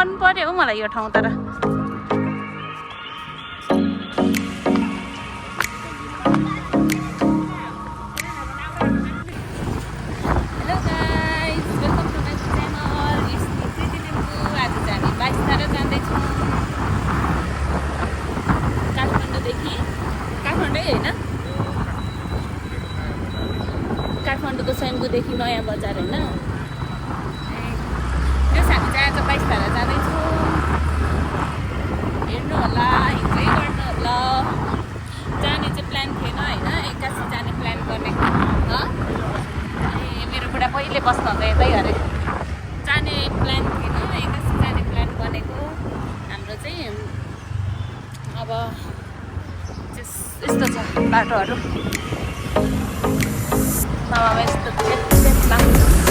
मन पर्यो हौ मलाई यो ठाउँ तर काठमाडौँको स्वयम्भूदेखि नयाँ बजार होइन त्यस हामी चाहिँ आज 22 धारा जाँदैछौँ हेर्नु होला हिँड्दै गर्नु होला जाने चाहिँ प्लान थिएन होइन 81 जाने प्लान गरेको मेरो बुढा पहिले बस्नु हुँदा यतै अरे जाने प्लान थिएन 81 जाने प्लान बनेको हाम्रो चाहिँ अब यस्तो छ बाटोहरू Mama ves tu plan.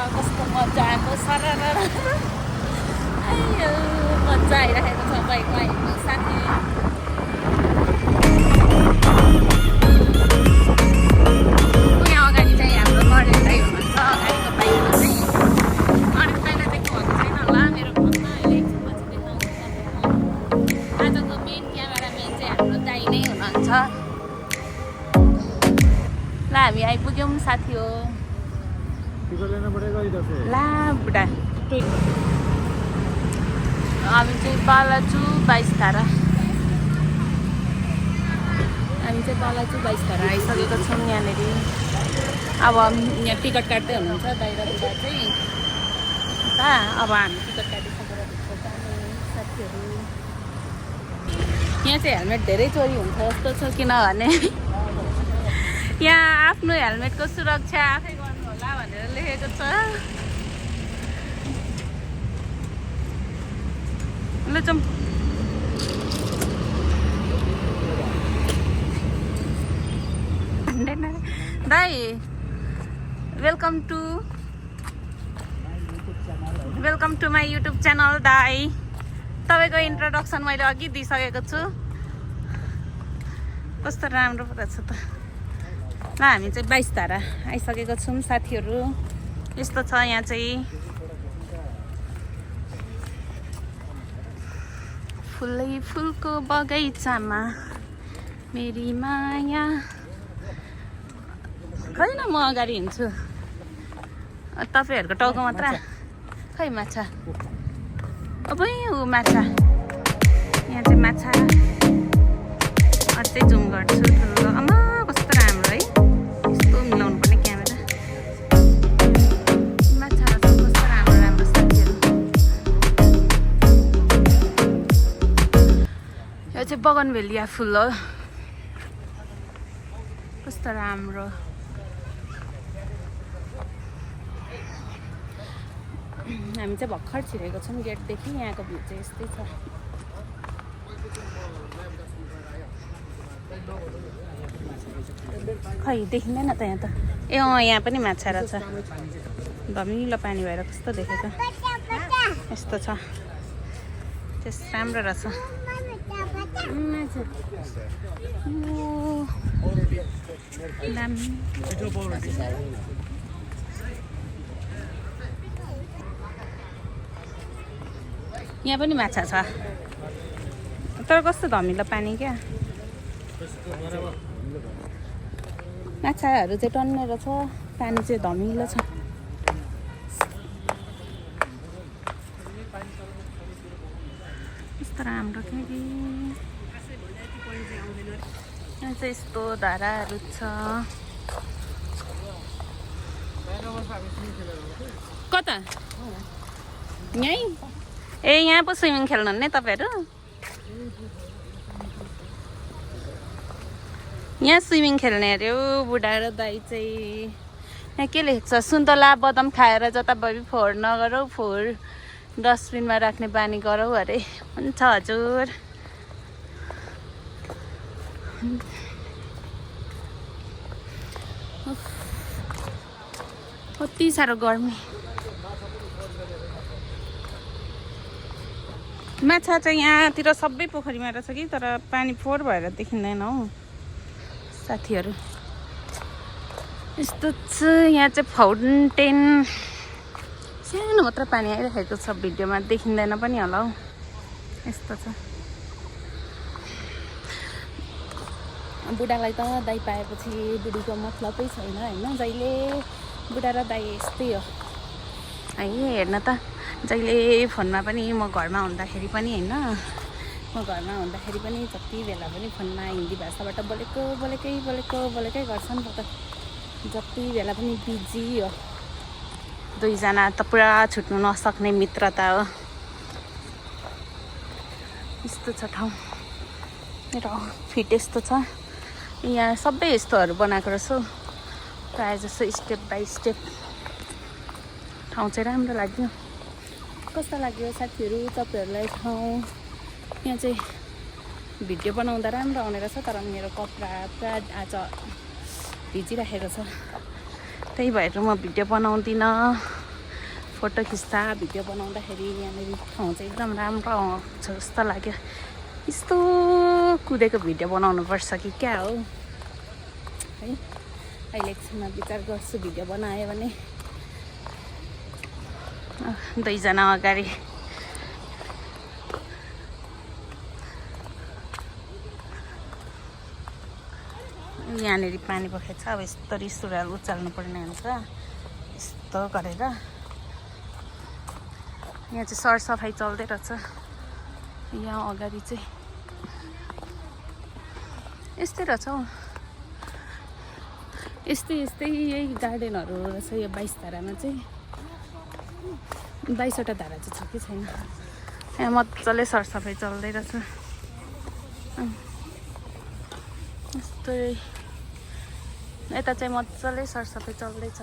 कस्तो मजा आएको सरर आयो मजा आइरहेको छ बाइकमा हिँड्नु साथी यहाँ अगाडि चाहिँ हाम्रो नरेश दाइ हुनुहुन्छ अगाडिको बाइकमा चाहिँ नरेश दाइलाई देख्नु भएको छैन होला मेरो फोनमा अहिले एकछिनपछि देखाउँछु आजको मेन क्यामेराम्यान चाहिँ हाम्रो दाइ नै हुनुहुन्छ ल हामी आइपुग्यौँ साथी हो ला बुढा हामी चाहिँ बालाजु 22 धारा आइसकेको छौँ यहाँनिर अब यहाँ टिकट काट्दै हुनुहुन्छ दाइ र बुढा चाहिँ अब हामी टिकट काटिसकेर भित्र जाने साथीहरू यहाँ चाहिँ हेलमेट धेरै चोरी हुन्छ जस्तो छ किनभने यहाँ आफ्नो हेलमेटको सुरक्षा आफै गर्नु होला भनेर लेखेको छ ल जाउँ दाइ welcome to my YouTube channel दाइ तपाईँको इन्ट्रोडक्सन मैले अघि दिइसकेको छु कस्तो राम्रो पो रहेछ त ल हामी चाहिँ 22 धारा आइसकेको छौँ साथीहरू यस्तो छ यहाँ चाहिँ फुलै फुलको बगैँचामा मेरी माया खै न म अगाडि हिँड्छु तपाईँहरूको टाउको मात्र खै माछा अब ऊ माछा यहाँ चाहिँ माछा अझै जुम गर्छु ठुलो आमा कस्तो राम्रो है यस्तो मिलाउनु पर्ने क्यामेरा माछाहरू चाहिँ कस्तो राम्रो साथीहरू यो चाहिँ बगनभेलिया फुल हो कस्तो राम्रो हामी चाहिँ भर्खर छिरेको छौँ गेटदेखि यहाँको भ्यू चाहिँ यस्तै छ खै देखिँदैन त यहाँ त ए यहाँ पनि माछा रहेछ धमिलो पानी भएर कस्तो देखेँ त यस्तो छ त्यस राम्रो रहेछ यहाँ पनि माछा छ तर कस्तो धमिलो पानी क्या माछाहरू चाहिँ टन्ने रहेछ पानी चाहिँ धमिलो छ कस्तो राम्रो थियो कि यहाँ चाहिँ यस्तो धाराहरू छ कता यहीँ ए यहाँ पो स्विमिङ खेल्नु हुने तपाईँहरू यहाँ स्विमिङ खेल्ने अरे हो बुढा र दाइ चाहिँ यहाँ के लेखेको छ सुन्तला बदाम खाएर जताभावी फोहोर नगरौ फोहोर डस्टबिनमा राख्ने बानी गरौ अरे हुन्छ हजुर कति साह्रो गर्मी माछा चाहिँ यहाँतिर सबै पोखरीमा रहेछ कि तर पानी फोहोर भएर देखिँदैन हौ साथीहरू यस्तो छ यहाँ चाहिँ फाउन्टेन सानो मात्र पानी आइरहेको छ भिडियोमा देखिँदैन पनि होला हौ यस्तो छ बुढालाई त दाइ पाएपछि बुढीको मतलबै छैन होइन जहिले बुढा र दाइ यस्तै हो है हेर्न त जहिले फोनमा पनि म घरमा हुँदाखेरि पनि होइन म घरमा हुँदाखेरि पनि जति बेला पनि फोनमा हिन्दी भाषाबाट बोलेकै गर्छन् त जति बेला पनि बिजी हो दुईजना त पुरा छुट्नु नसक्ने मित्रता हो यस्तो छ ठाउँ मेरो फिट यस्तो छ यहाँ सबै यस्तोहरू बनाएको रहेछ प्रायः जस्तो स्टेप बाई स्टेप ठाउँ चाहिँ राम्रो लाग्यो कस्तो लाग्यो साथीहरू तपाईँहरूलाई ठाउँ यहाँ चाहिँ भिडियो बनाउँदा राम्रो आउने रहेछ तर मेरो कपडा पुरा आज भिजिराखेको छ त्यही भएर म भिडियो बनाउँदिनँ फोटो खिच्दा भिडियो बनाउँदाखेरि यहाँनिर ठाउँ चाहिँ एकदम राम्रो आउँछ जस्तो लाग्यो यस्तो कुदेको भिडियो बनाउनुपर्छ कि क्या हो है अहिले एकछिनमा विचार गर्छु भिडियो बनायो भने दुईजना अगाडि यहाँनिर पानी बगेको छ अब यस्तो रिसुराल उचाल्नु पर्ने हुन्छ यस्तो गरेर यहाँ चाहिँ सरसफाइ चल्दै रहेछ यहाँ अगाडि चाहिँ यस्तै रहेछ हौ यस्तै यही गार्डनहरू रहेछ यो 22 धारामा चाहिँ 22वटा धारा चाहिँ छ कि छैन यहाँ मजाले सरसफाइ चल्दै रहेछ यस्तै यता चाहिँ मजाले सरसफाइ चल्दैछ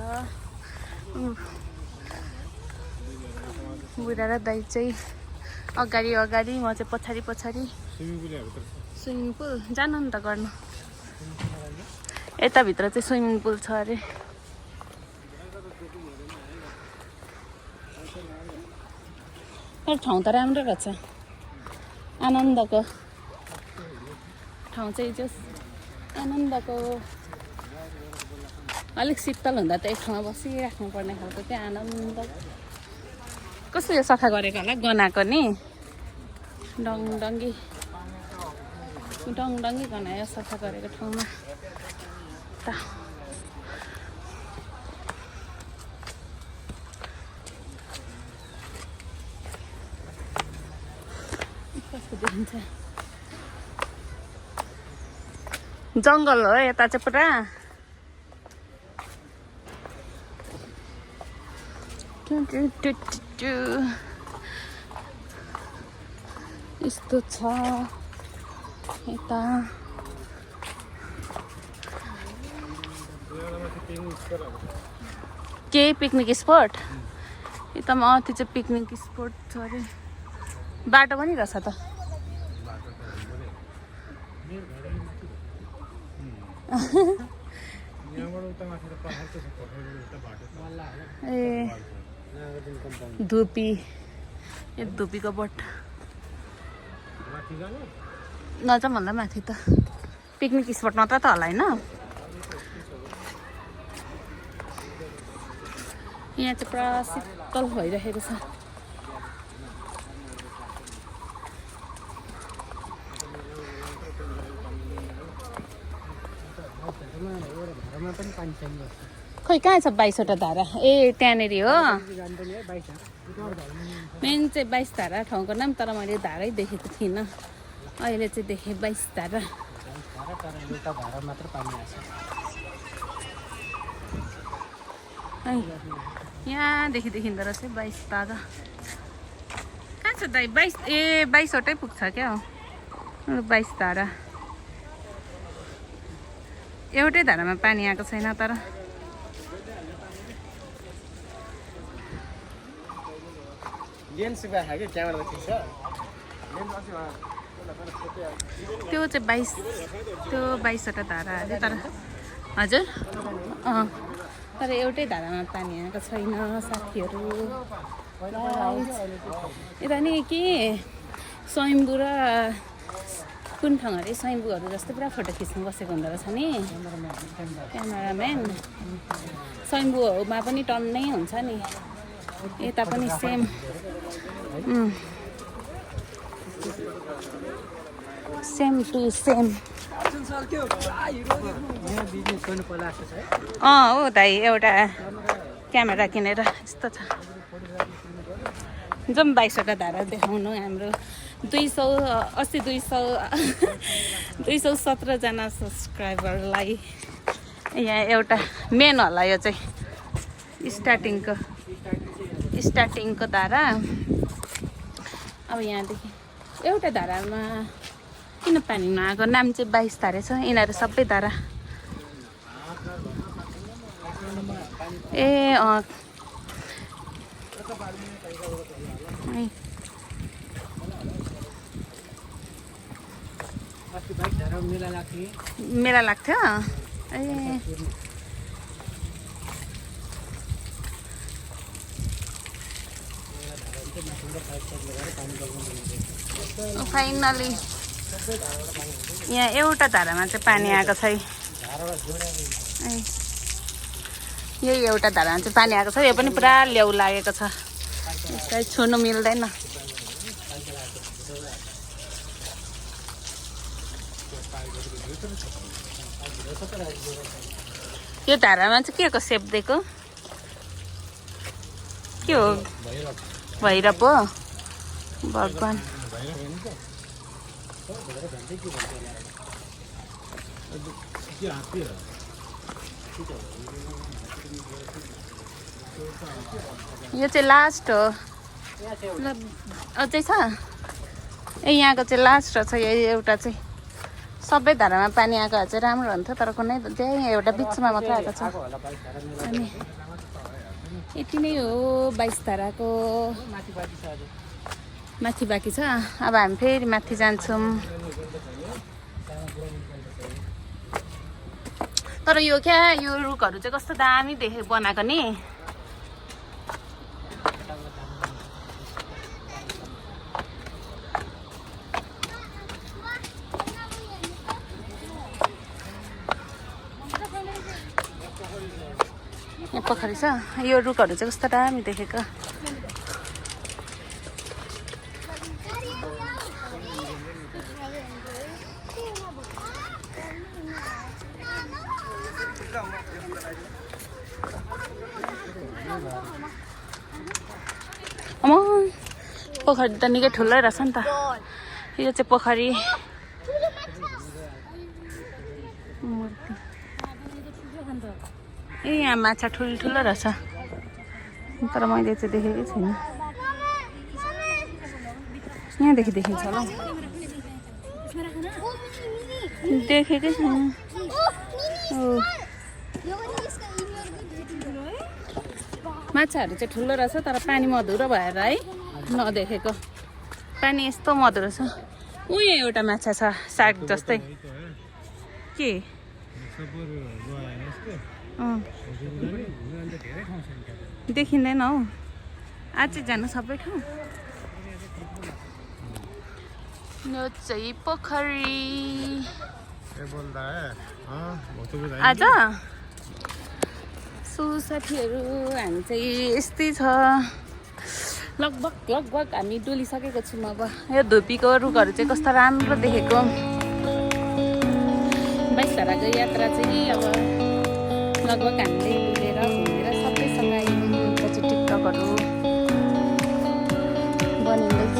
बुढा र दाइ चाहिँ अगाडि म चाहिँ पछाडि स्विमिङ पुल जानु नि त गर्नु यताभित्र चाहिँ स्विमिङ पुल छ अरे तर ठाउँ त राम्रो रहेछ आनन्दको ठाउँ चाहिँ जस आनन्दको अलिक शीतल हुँदा त एक ठाउँमा बसिराख्नु पर्ने खालको चाहिँ आनन्द कस्तो यो सफा गरेको होला गनाएको नि डङडङ्गी गनायो सफा गरेको ठाउँमा त कस्तो देखिन्छ जङ्गल हो यता चाहिँ पुरा यस्तो छ यता के पिकनिक स्पट यतामा त्यो चाहिँ पिकनिक स्पट छ अरे बाटो पनि रहेछ त ए धुपी यो धुपीको बोट नजाउँ भन्दा माथि त पिकनिक स्पट मात्र त होला होइन यहाँ चाहिँ पुरा शीतल भइरहेको छ खोइ कहाँ छ 22वटा धारा ए त्यहाँनिर हो मेन चाहिँ 22 धारा ठाउँको नाम तर मैले धारै देखेको थिइनँ अहिले चाहिँ देखेँ 22 धारा यहाँदेखि देखिँदो रहेछ 22 तारा कहाँ छ दाइ 22 ए 22वटै पुग्छ क्या हो 22 धारा एउटै धारामा पानी आएको छैन तर त्यो चाहिँ 22 त्यो 22वटा धारा अरे तर हजुर तर एउटै धारामा पानी आएको छैन साथीहरू यता नि के स्वयम्भू र कुन ठाउँ अरे स्वयम्भूहरू जस्तै पुरा फोटो खिच्नु बसेको हुँदो रहेछ नि क्यामेराम्यान स्वयम्भूमा पनि टन्नै हुन्छ नि यता पनि सेम सेम टु सेम हो दाइ एउटा क्यामेरा किनेर यस्तो छ जाउँ 22वटा धारा देखाउनु हाम्रो 217 जना सब्सक्राइबरलाई यहाँ एउटा मेन होला यो चाहिँ स्टार्टिङको धारा अब यहाँदेखि एउटा धारामा किन पानी नआएको नाम चाहिँ 22 धारा छ यिनीहरू सबै धारा ए मेला लाग्थ्यो ए फाइनली यहाँ एउटा धारामा चाहिँ पानी आएको छ यही एउटा धारामा चाहिँ पानी आएको छ यो पनि पुरा ल्याउ लागेको छ यसलाई छुनु मिल्दैन यो धारामा चाहिँ के को सेप दिएको के हो भैरव हो भगवान यो चाहिँ लास्ट हो अझै छ ए यहाँको चाहिँ लास्ट छ यो एउटा चाहिँ सबै धारामा पानी आएको चाहिँ राम्रो हुन्थ्यो तर कुनै त्यही एउटा बिचमा मात्रै आएको छ अनि यति नै हो 22 धाराको माथि बाँकी छ अब हामी फेरि माथि जान्छौँ तर यो क्या यो रुखहरू चाहिँ कस्तो दामी बनाएको नि यहाँ पोखरी छ यो रुखहरू चाहिँ कस्तो दामी देखेको पोखरी त निकै ठुलै रहेछ नि त यो चाहिँ पोखरी ए यहाँ माछा ठुलो रहेछ तर मैले चाहिँ देखेकै छैन यहाँदेखि देखिन्छ होला देखेकै छैन माछाहरू चाहिँ ठुलो रहेछ तर पानी मधुरो भएर है नदेखेको पानी यस्तो मधुरो छ यहाँ एउटा माछा छ साग जस्तै के देखिँदैन हौ आज जानु सबै ठाउँ यो चाहिँ पोखरी आज साथीहरू हामी चाहिँ यस्तै छ लगभग हामी डुलिसकेको छौँ अब यो धुपीको रुखहरू चाहिँ कस्तो राम्रो देखेको 22 धाराको यात्रा चाहिँ अब लगभग हामीले डुलेर घुमेर सबै सघायौँ पछि टिकटकहरू बनिँदैछ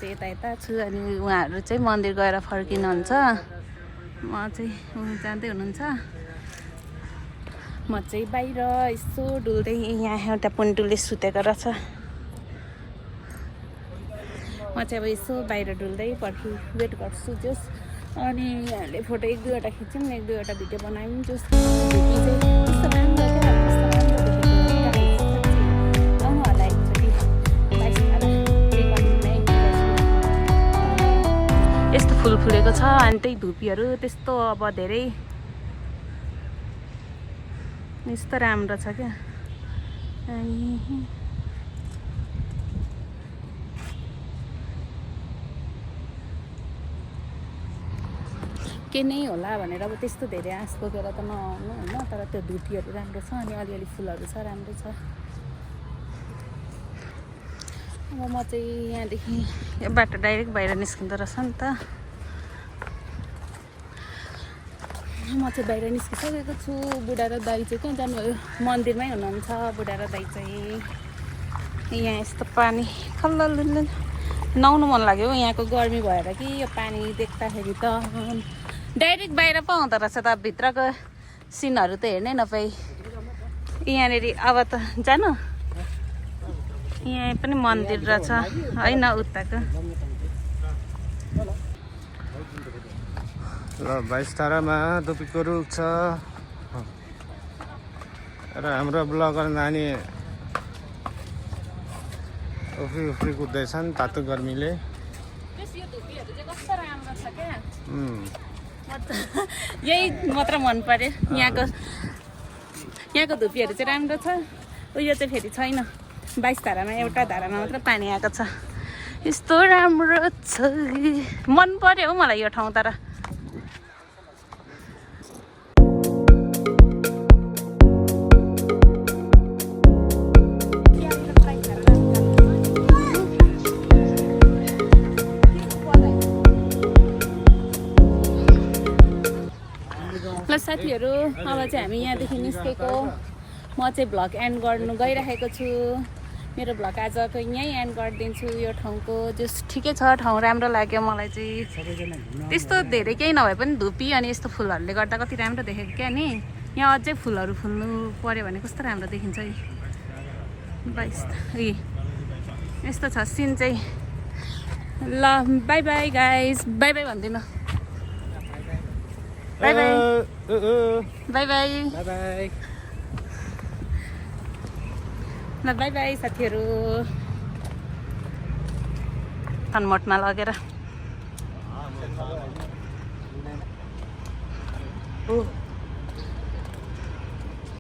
चाहिँ यता यता छु अनि उहाँहरू चाहिँ मन्दिर गएर फर्किनुहुन्छ म चाहिँ जाँदै हुनुहुन्छ म चाहिँ बाहिर यसो डुल्दै यहाँ एउटा पुन्टुले सुतेको रहेछ म चाहिँ अब यसो बाहिर डुल्दै पर्खी वेट गर्छु जस अनि यहाँले फोटो 1-2वटा खिच्यौँ 1-2वटा भिडियो बनायौँ जस यस्तो फुल फुलेको छ अनि त्यही धुपीहरू त्यस्तो अब धेरै यस्तो राम्रो छ क्या के नै होला भनेर अब त्यस्तो धेरै आँस बोकेर त नआउनु होइन तर त्यो धुपीहरू राम्रो छ अनि अलिअलि फुलहरू छ राम्रो छ अब म चाहिँ यहाँदेखि यो बाटो डाइरेक्ट बाहिर निस्किँदो रहेछ नि त म चाहिँ बाहिर निस्किसकेको छु बुढा र दाइ चाहिँ कहाँ जानुभयो मन्दिरमै हुनुहुन्छ बुढा र दाइ चाहिँ यहाँ यस्तो पानी खल्ल नुहाउनु मन लाग्यो यहाँको गर्मी भएर कि यो पानी देख्दाखेरि त डाइरेक्ट बाहिर पो आउँदो रहेछ त भित्रको सिनहरू त हेर्नै नपाई यहाँनिर अब त जानु यहाँ पनि मन्दिर रहेछ होइन उताको ल 22 तारामा धुपीको रुख छ र हाम्रो ब्लगर नानी उफ्री कुद्दैछन् तातो गर्मीले यही मात्र मन पर्यो यहाँको धुपीहरू चाहिँ राम्रो छ उयो चाहिँ फेरि छैन 22 धारामा एउटा धारामा मात्र पानी आएको छ यस्तो राम्रो छ मन पर्यो हौ मलाई यो ठाउँ तर साथीहरू अब चाहिँ हामी यहाँदेखि निस्केको म चाहिँ भ्लग एन्ड गर्नु गइरहेको छु मेरो भ्लग आजको यहीँ एन्ड गरिदिन्छु यो ठाउँको जस ठिकै छ ठाउँ राम्रो लाग्यो मलाई चाहिँ त्यस्तो धेरै केही नभए पनि धुपी अनि यस्तो फुलहरूले गर्दा कति राम्रो देखेको क्या नि यहाँ अझै फुलहरू फुल्नु पऱ्यो भने कस्तो राम्रो देखिन्छ है यस्तो छ सिन चाहिँ ल by by guys by by भनिदिनु बाई बाई बाई बाई ल बाई बाई साथीहरू तनमटमा लगेर